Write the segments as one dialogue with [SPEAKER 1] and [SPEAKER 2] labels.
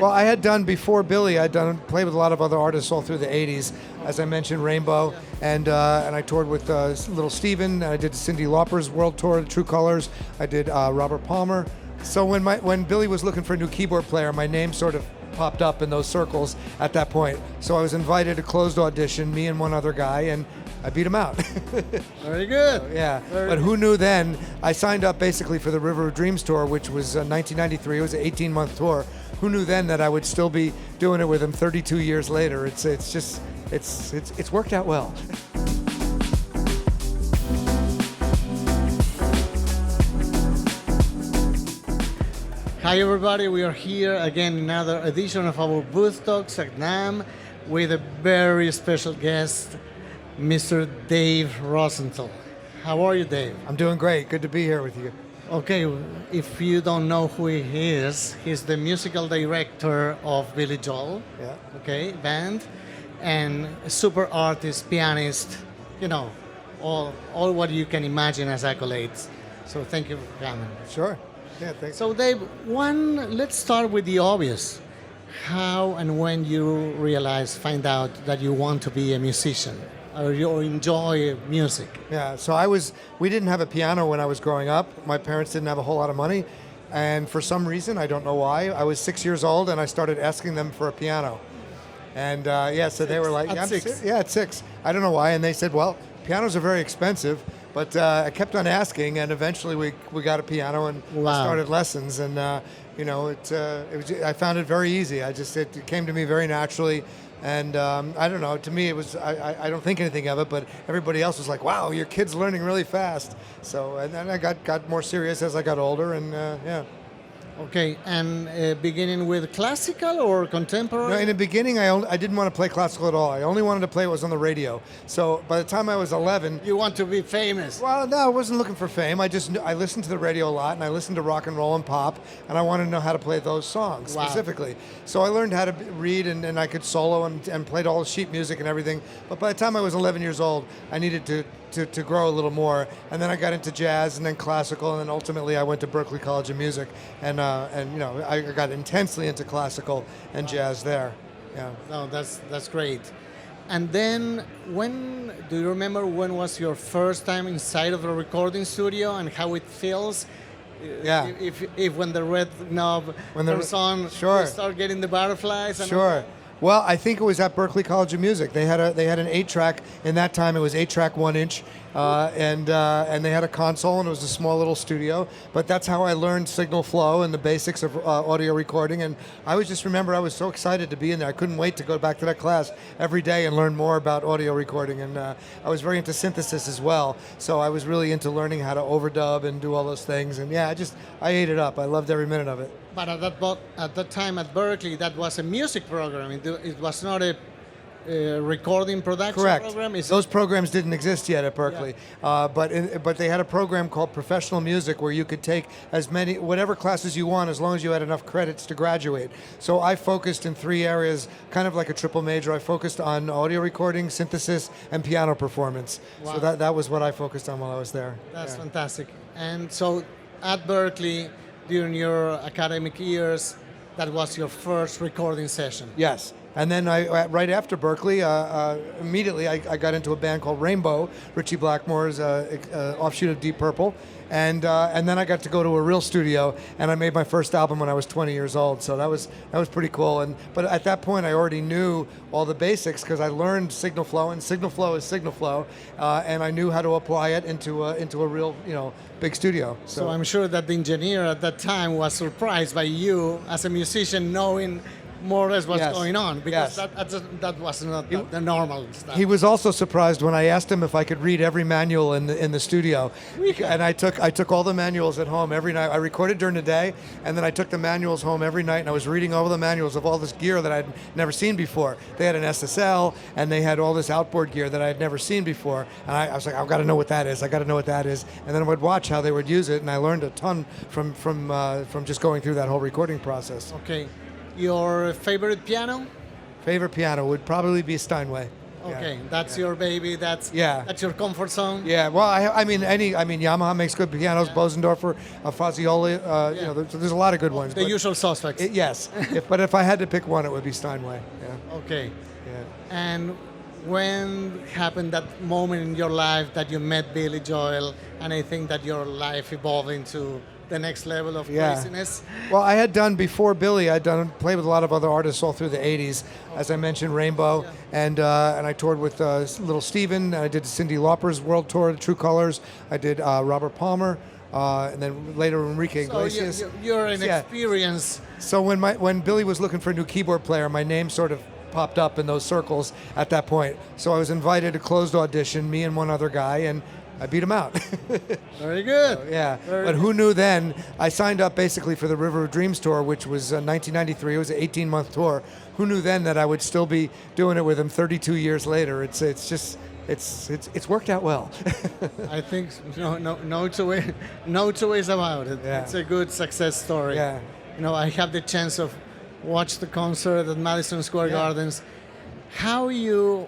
[SPEAKER 1] Well, I had done before Billy. Played with a lot of other artists all through the '80s, as I mentioned, Rainbow, and I toured with Little Steven. I did Cyndi Lauper's World Tour, True Colors. I did Robert Palmer. So when Billy was looking for a new keyboard player, my name sort of popped up in those circles at that point. So I was invited to closed audition, me and one other guy, and I beat him out.
[SPEAKER 2] Very good.
[SPEAKER 1] So, yeah, but who knew then? I signed up basically for the River of Dreams tour, which was 1993. It was an 18-month tour. Who knew then that I would still be doing it with him 32 years later? It's worked out well.
[SPEAKER 2] Hi everybody, we are here again in another edition of our Booth Talks at NAMM with a very special guest, Mr. Dave Rosenthal. How are you, Dave?
[SPEAKER 1] I'm doing great. Good to be here with you.
[SPEAKER 2] Okay, if you don't know who he is, he's the musical director of Billy Joel,
[SPEAKER 1] Yeah.
[SPEAKER 2] okay, band, and a super artist, pianist, you know, all what you can imagine as accolades. So thank you for coming.
[SPEAKER 1] Sure. Yeah, thanks.
[SPEAKER 2] So Dave, let's start with the obvious. How and when you find out that you want to be a musician or you enjoy music?
[SPEAKER 1] Yeah, so we didn't have a piano when I was growing up. My parents didn't have a whole lot of money. And for some reason, I don't know why, I was 6 years old and I started asking them for a piano. And so they were like,
[SPEAKER 2] At six?
[SPEAKER 1] Yeah, at 6. I don't know why. And they said, well, pianos are very expensive. But I kept on asking, and eventually we got a piano and started lessons. And I found it very easy. It came to me very naturally. And I don't know. To me, it was I don't think anything of it. But everybody else was like, "Wow, your kid's learning really fast." So and then I got more serious as I got older, and yeah.
[SPEAKER 2] Okay, and beginning with classical or contemporary?
[SPEAKER 1] No, in the beginning, I didn't want to play classical at all. I only wanted to play what was on the radio. So by the time I was 11...
[SPEAKER 2] You want to be famous?
[SPEAKER 1] Well, no, I wasn't looking for fame. I listened to the radio a lot, and I listened to rock and roll and pop, and I wanted to know how to play those songs specifically. So I learned how to read, and I could solo and played all the sheet music and everything. But by the time I was 11 years old, I needed to grow a little more, and then I got into jazz and then classical, and then ultimately I went to Berklee College of Music, and I got intensely into classical and jazz there. Yeah.
[SPEAKER 2] No, that's great. And then do you remember when was your first time inside of a recording studio and how it feels?
[SPEAKER 1] Yeah.
[SPEAKER 2] If when the red knob turns on,
[SPEAKER 1] sure,
[SPEAKER 2] you start getting the butterflies. And
[SPEAKER 1] sure. Well, I think it was at Berklee College of Music. They had an 8-track. In that time, it was 8-track, 1-inch, and they had a console, and it was a small little studio. But that's how I learned signal flow and the basics of audio recording. And I was so excited to be in there. I couldn't wait to go back to that class every day and learn more about audio recording. And I was very into synthesis as well. So I was really into learning how to overdub and do all those things. And yeah, I ate it up. I loved every minute of it.
[SPEAKER 2] But at that time at Berklee, that was a music program. It was not a recording production program.
[SPEAKER 1] Those programs didn't exist yet at Berklee, but they had a program called Professional Music where you could take whatever classes you want as long as you had enough credits to graduate. So I focused in 3 areas, kind of like a triple major. I focused on audio recording, synthesis, and piano performance. Wow. So that was what I focused on while I was there.
[SPEAKER 2] That's fantastic. And so at Berklee, during your academic years, that was your first recording session?
[SPEAKER 1] Yes. And then right after Berklee, immediately I got into a band called Rainbow, Ritchie Blackmore's offshoot of Deep Purple. And then I got to go to a real studio, and I made my first album when I was 20 years old. So that was pretty cool. But at that point, I already knew all the basics because I learned signal flow, and signal flow is signal flow, and I knew how to apply it into a real big studio.
[SPEAKER 2] So I'm sure that the engineer at that time was surprised by you as a musician knowing more or less what's going on, because that was not the normal stuff.
[SPEAKER 1] He was also surprised when I asked him if I could read every manual in the studio, and I took all the manuals at home every night. I recorded during the day, and then I took the manuals home every night, and I was reading over the manuals of all this gear that I'd never seen before. They had an SSL, and they had all this outboard gear that I had never seen before, and I was like, I've got to know what that is. I got to know what that is, and then I would watch how they would use it, and I learned a ton from just going through that whole recording process.
[SPEAKER 2] Okay. Your favorite piano?
[SPEAKER 1] Favorite piano would probably be Steinway.
[SPEAKER 2] Okay, that's your baby. That's your comfort zone.
[SPEAKER 1] Yeah, well, I mean, Yamaha makes good pianos. Bosendorfer, Fazioli. You know, there's a lot of good ones.
[SPEAKER 2] The usual suspects.
[SPEAKER 1] Yes, but if I had to pick one, it would be Steinway. Yeah.
[SPEAKER 2] Okay.
[SPEAKER 1] Yeah.
[SPEAKER 2] And when happened that moment in your life that you met Billy Joel, and I think that your life evolved into the next level of craziness?
[SPEAKER 1] Well, I had done before Billy. I'd played with a lot of other artists all through the '80s, as I mentioned, Rainbow, and I toured with Little Steven. I did Cyndi Lauper's world tour, True Colors. I did Robert Palmer, and then later Enrique Iglesias.
[SPEAKER 2] So you're an experience.
[SPEAKER 1] So when Billy was looking for a new keyboard player, my name sort of popped up in those circles at that point. So I was invited to closed audition, me and one other guy, and I beat him out.
[SPEAKER 2] Very good.
[SPEAKER 1] So, yeah, but who knew then? I signed up basically for the River of Dreams tour, which was 1993. It was an 18-month tour. Who knew then that I would still be doing it with him 32 years later? It's worked out well.
[SPEAKER 2] I think no two ways about it.
[SPEAKER 1] Yeah.
[SPEAKER 2] It's a good success story.
[SPEAKER 1] Yeah.
[SPEAKER 2] You know, I have the chance of watch the concert at Madison Square Gardens. How you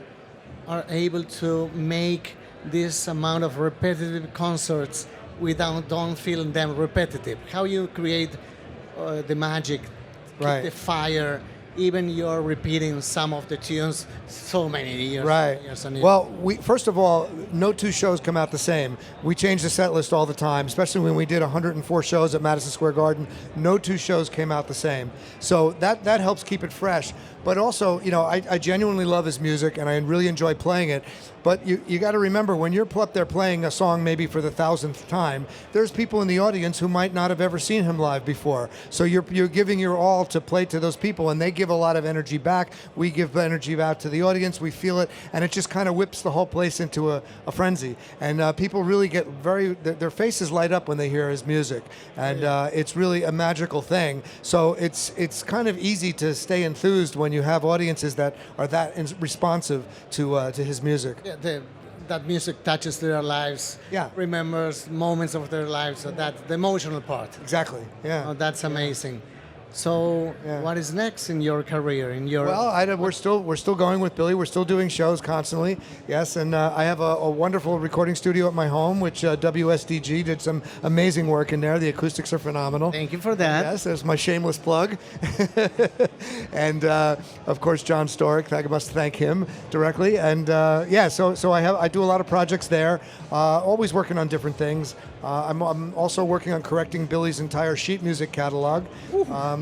[SPEAKER 2] are able to make this amount of repetitive concerts without don't feel them repetitive? How you create the magic, keep the fire, even you're repeating some of the tunes so many years.
[SPEAKER 1] Right.
[SPEAKER 2] Years and years.
[SPEAKER 1] Well, first of all, no two shows come out the same. We change the set list all the time, especially when we did 104 shows at Madison Square Garden. No two shows came out the same. So that helps keep it fresh. But also, you know, I genuinely love his music and I really enjoy playing it. But you got to remember, when you're up there playing a song maybe for the 1,000th time, there's people in the audience who might not have ever seen him live before. So you're giving your all to play to those people, and they give a lot of energy back. We give energy back to the audience. We feel it, and it just kind of whips the whole place into a frenzy. And people really get their faces light up when they hear his music, and it's really a magical thing. So it's kind of easy to stay enthused when you have audiences that are that responsive to his music.
[SPEAKER 2] Yeah, that music touches their lives.
[SPEAKER 1] Yeah.
[SPEAKER 2] Remembers moments of their lives. So that's the emotional part.
[SPEAKER 1] Exactly. Yeah.
[SPEAKER 2] Oh, that's amazing. So, what is next in your career?
[SPEAKER 1] Well, we're still going with Billy. We're still doing shows constantly. Yes, and I have a wonderful recording studio at my home, which WSDG did some amazing work in there. The acoustics are phenomenal.
[SPEAKER 2] Thank you for that.
[SPEAKER 1] Yes, there's my shameless plug. And of course, John Storick. I must thank him directly. And so I do a lot of projects there. Always working on different things. I'm also working on correcting Billy's entire sheet music catalog.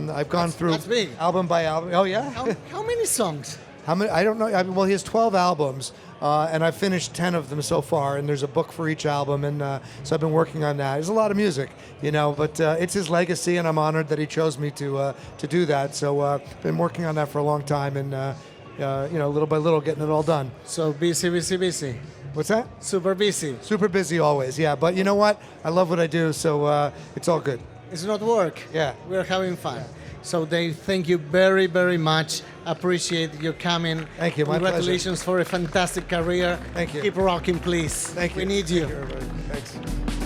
[SPEAKER 1] I've gone through album by album. Oh yeah.
[SPEAKER 2] How many songs?
[SPEAKER 1] How many? I don't know. Well, he has 12 albums, and I've finished 10 of them so far. And there's a book for each album, and so I've been working on that. There's a lot of music, you know, but it's his legacy, and I'm honored that he chose me to do that. So I've been working on that for a long time, and you know, little by little, getting it all done.
[SPEAKER 2] So busy.
[SPEAKER 1] What's that?
[SPEAKER 2] Super busy.
[SPEAKER 1] Super busy always, yeah. But you know what? I love what I do, so it's all good.
[SPEAKER 2] It's not work.
[SPEAKER 1] Yeah.
[SPEAKER 2] We're having fun. So Dave, thank you very, very much. Appreciate your coming.
[SPEAKER 1] Thank you. My pleasure.
[SPEAKER 2] Congratulations for a fantastic career.
[SPEAKER 1] Thank you.
[SPEAKER 2] Keep rocking, please.
[SPEAKER 1] Thank you.
[SPEAKER 2] We need you.
[SPEAKER 1] Thank you, everybody. Thanks.